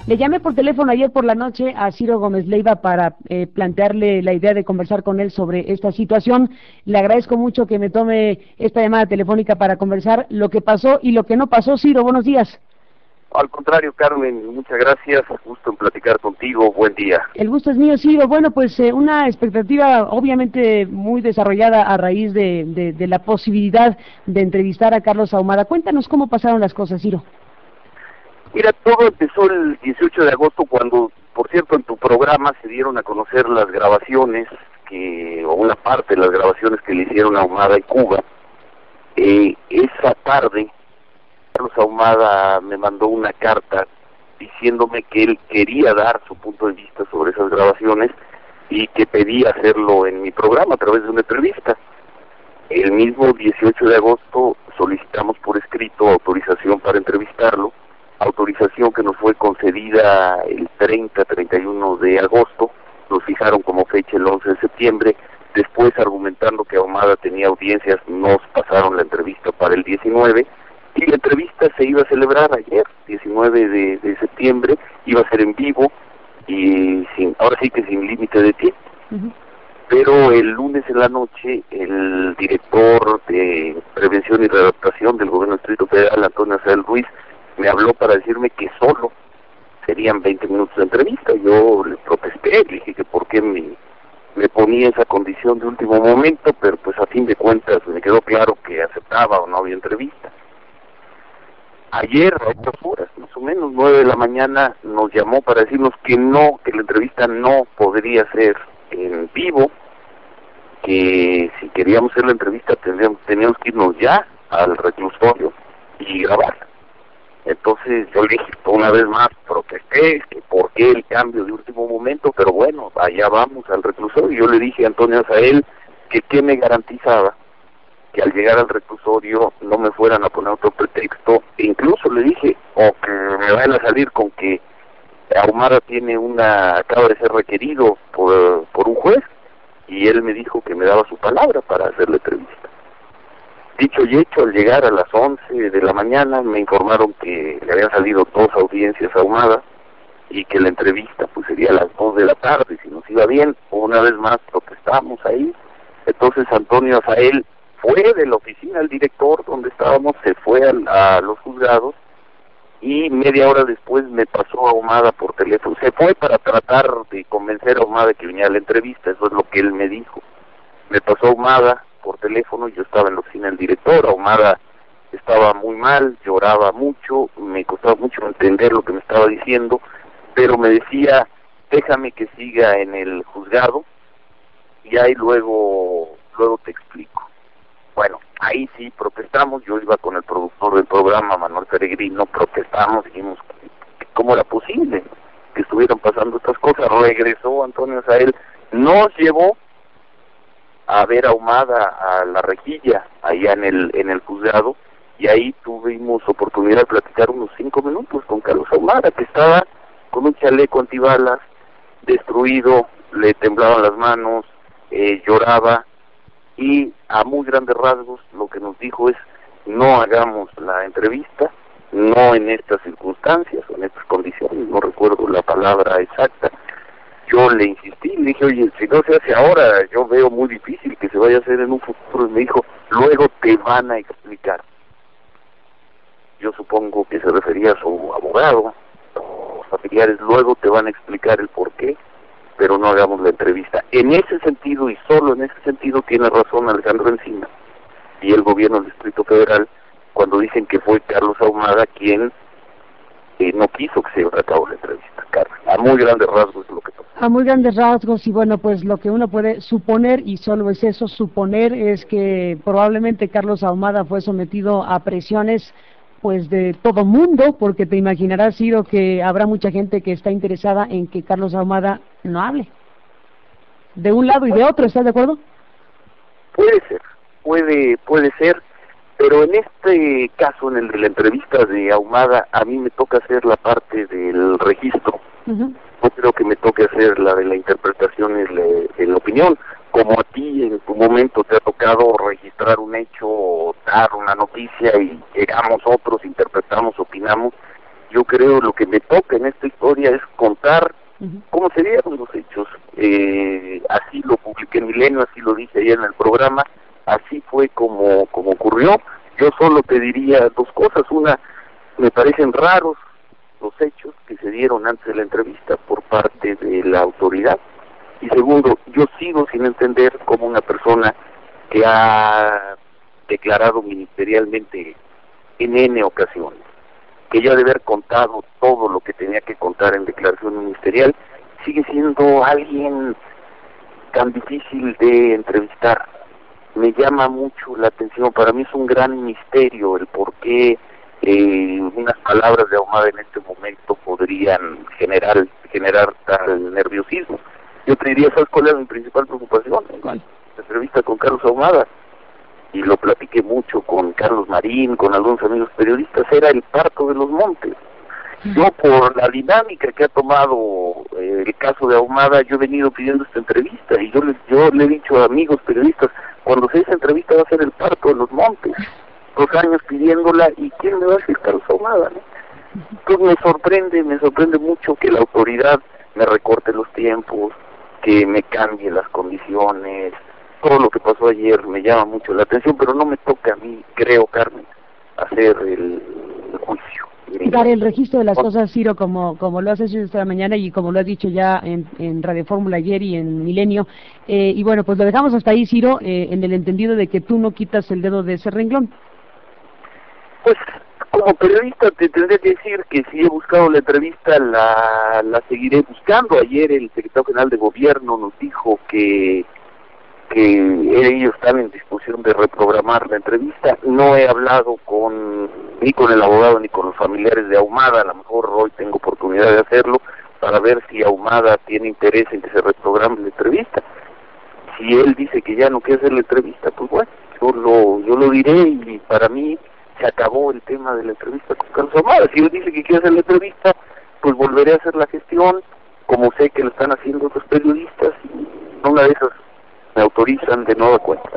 Le llamé por teléfono ayer por la noche a Ciro Gómez Leiva para plantearle la idea de conversar con él sobre esta situación. Le agradezco mucho que me tome esta llamada telefónica para conversar lo que pasó y lo que no pasó. Ciro, buenos días. Al contrario, Carmen, muchas gracias, gusto en platicar contigo, buen día. El gusto es mío, Ciro. Bueno, pues una expectativa obviamente muy desarrollada a raíz de la posibilidad de entrevistar a Carlos Ahumada. Cuéntanos cómo pasaron las cosas, Ciro. Mira, todo empezó el 18 de agosto cuando, por cierto, en tu programa se dieron a conocer las grabaciones, o una parte de las grabaciones que le hicieron a Ahumada en Cuba. Esa tarde, Carlos Ahumada me mandó una carta diciéndome que él quería dar su punto de vista sobre esas grabaciones y que pedía hacerlo en mi programa a través de una entrevista. El mismo 18 de agosto solicitamos por escrito autorización para entrevistarlo, autorización que nos fue concedida el 31 de agosto, nos fijaron como fecha el 11 de septiembre, después argumentando que Ahumada tenía audiencias, nos pasaron la entrevista para el 19, y la entrevista se iba a celebrar ayer, 19 de septiembre, iba a ser en vivo, y ahora sí que sin límite de tiempo. Pero el lunes en la noche, el director de Prevención y Readaptación del Gobierno del Distrito Federal, Antonio Azael Ruiz, me habló para decirme que solo serían 20 minutos de entrevista. Yo le protesté, le dije que por qué me ponía esa condición de último momento, pero pues a fin de cuentas me quedó claro que aceptaba o no había entrevista. Ayer, a estas horas, más o menos 9 de la mañana, nos llamó para decirnos que no, que la entrevista no podría ser en vivo, que si queríamos hacer la entrevista teníamos que irnos ya al reclusorio y grabarla. Entonces yo le dije, una vez más, protesté, que por qué el cambio de último momento, pero bueno, allá vamos al reclusorio. Yo le dije a Antonio Azael que qué me garantizaba que al llegar al reclusorio no me fueran a poner otro pretexto, e incluso le dije, o que me vayan a salir con que Ahumada acaba de ser requerido por un juez, y él me dijo que me daba su palabra para hacer la entrevista. Dicho y hecho, al llegar a las 11 de la mañana me informaron que le habían salido 2 audiencias a Ahumada y que la entrevista pues sería a las 2 de la tarde, si nos iba bien. Una vez más protestamos ahí. Entonces Antonio Azael fue de la oficina del director donde estábamos, se fue a los juzgados, y media hora después me pasó a Ahumada por teléfono. Se fue para tratar de convencer a Ahumada que viniera a la entrevista, eso es lo que él me dijo. Me pasó a Ahumada por teléfono, yo estaba en la oficina del director. Ahumada estaba muy mal, lloraba mucho, me costaba mucho entender lo que me estaba diciendo, pero me decía, déjame que siga en el juzgado y ahí luego te explico. Bueno, ahí sí protestamos, yo iba con el productor del programa, Manuel Peregrino, protestamos, dijimos cómo era posible que estuvieran pasando estas cosas. Regresó Antonio Azael, nos llevó a ver a Ahumada a la rejilla, allá en el juzgado, y ahí tuvimos oportunidad de platicar unos 5 minutos con Carlos Ahumada, que estaba con un chaleco antibalas, destruido, le temblaban las manos, lloraba, y a muy grandes rasgos lo que nos dijo es, no hagamos la entrevista, no en estas circunstancias, o en estas condiciones, no recuerdo la palabra exacta. Yo le insistí, le dije, oye, si no se hace ahora, yo veo muy difícil que se vaya a hacer en un futuro. Y me dijo, luego te van a explicar. Yo supongo que se refería a su abogado, o familiares, luego te van a explicar el por qué, pero no hagamos la entrevista. En ese sentido, y solo en ese sentido, tiene razón Alejandro Encina y el gobierno del Distrito Federal, cuando dicen que fue Carlos Ahumada quien no quiso que se llevara a cabo la entrevista, Carlos. A muy grandes rasgos es lo que pasó. A muy grandes rasgos, y bueno, pues lo que uno puede suponer, y solo es eso, suponer, es que probablemente Carlos Ahumada fue sometido a presiones pues de todo mundo, porque te imaginarás, Ciro, que habrá mucha gente que está interesada en que Carlos Ahumada no hable. De un lado y de otro, ¿estás de acuerdo? Puede ser, pero en este caso, en el de la entrevista de Ahumada, a mí me toca hacer la parte del registro. No creo que me toque hacer la de la interpretación en la opinión, como a ti en tu momento te ha tocado registrar un hecho, dar una noticia y llegamos otros, interpretamos, opinamos. Yo creo lo que me toca en esta historia es contar cómo se dieron los hechos. Así lo publiqué en Milenio, así lo dije ayer en el programa, así fue como ocurrió. Yo solo te diría dos cosas. Una, me parecen raros los hechos que se dieron antes de la entrevista por parte de la autoridad. Y segundo, yo sigo sin entender cómo una persona que ha declarado ministerialmente en N ocasiones, que ya de haber contado todo lo que tenía que contar en declaración ministerial, sigue siendo alguien tan difícil de entrevistar. Me llama mucho la atención, para mí es un gran misterio el por qué unas palabras de Ahumada en este momento podrían generar tal nerviosismo. Yo te diría, ¿sabes cuál era mi principal preocupación? ¿Cuál? La entrevista con Carlos Ahumada, y lo platiqué mucho con Carlos Marín, con algunos amigos periodistas, era el parto de los montes. Yo, por la dinámica que ha tomado el caso de Ahumada, yo he venido pidiendo esta entrevista, y yo le he dicho a amigos periodistas, cuando sea esa entrevista va a ser el parto de los montes. 2 años pidiéndola, y ¿quién me va a decir Carlos Ahumada, no? Entonces me sorprende mucho que la autoridad me recorte los tiempos, que me cambie las condiciones. Todo lo que pasó ayer me llama mucho la atención, pero no me toca a mí, creo, Carmen, hacer el juicio. Dar el registro de las cosas, Ciro, como lo has hecho esta mañana y como lo has dicho ya en Radio Fórmula ayer y en Milenio. Y bueno, pues lo dejamos hasta ahí, Ciro, en el entendido de que tú no quitas el dedo de ese renglón. Pues como periodista te tendría que decir que si he buscado la entrevista, la seguiré buscando. Ayer el secretario general de Gobierno nos dijo que ellos están en discusión de reprogramar la entrevista. No he hablado ni con el abogado ni con los familiares de Ahumada. A lo mejor hoy tengo oportunidad de hacerlo para ver si Ahumada tiene interés en que se reprograme la entrevista. Si él dice que ya no quiere hacer la entrevista, pues bueno, yo lo diré, y para mí se acabó el tema de la entrevista con Carlos Ahumada. Si él dice que quiere hacer la entrevista, pues volveré a hacer la gestión, como sé que lo están haciendo otros periodistas, y una de esas me autorizan de nueva cuenta.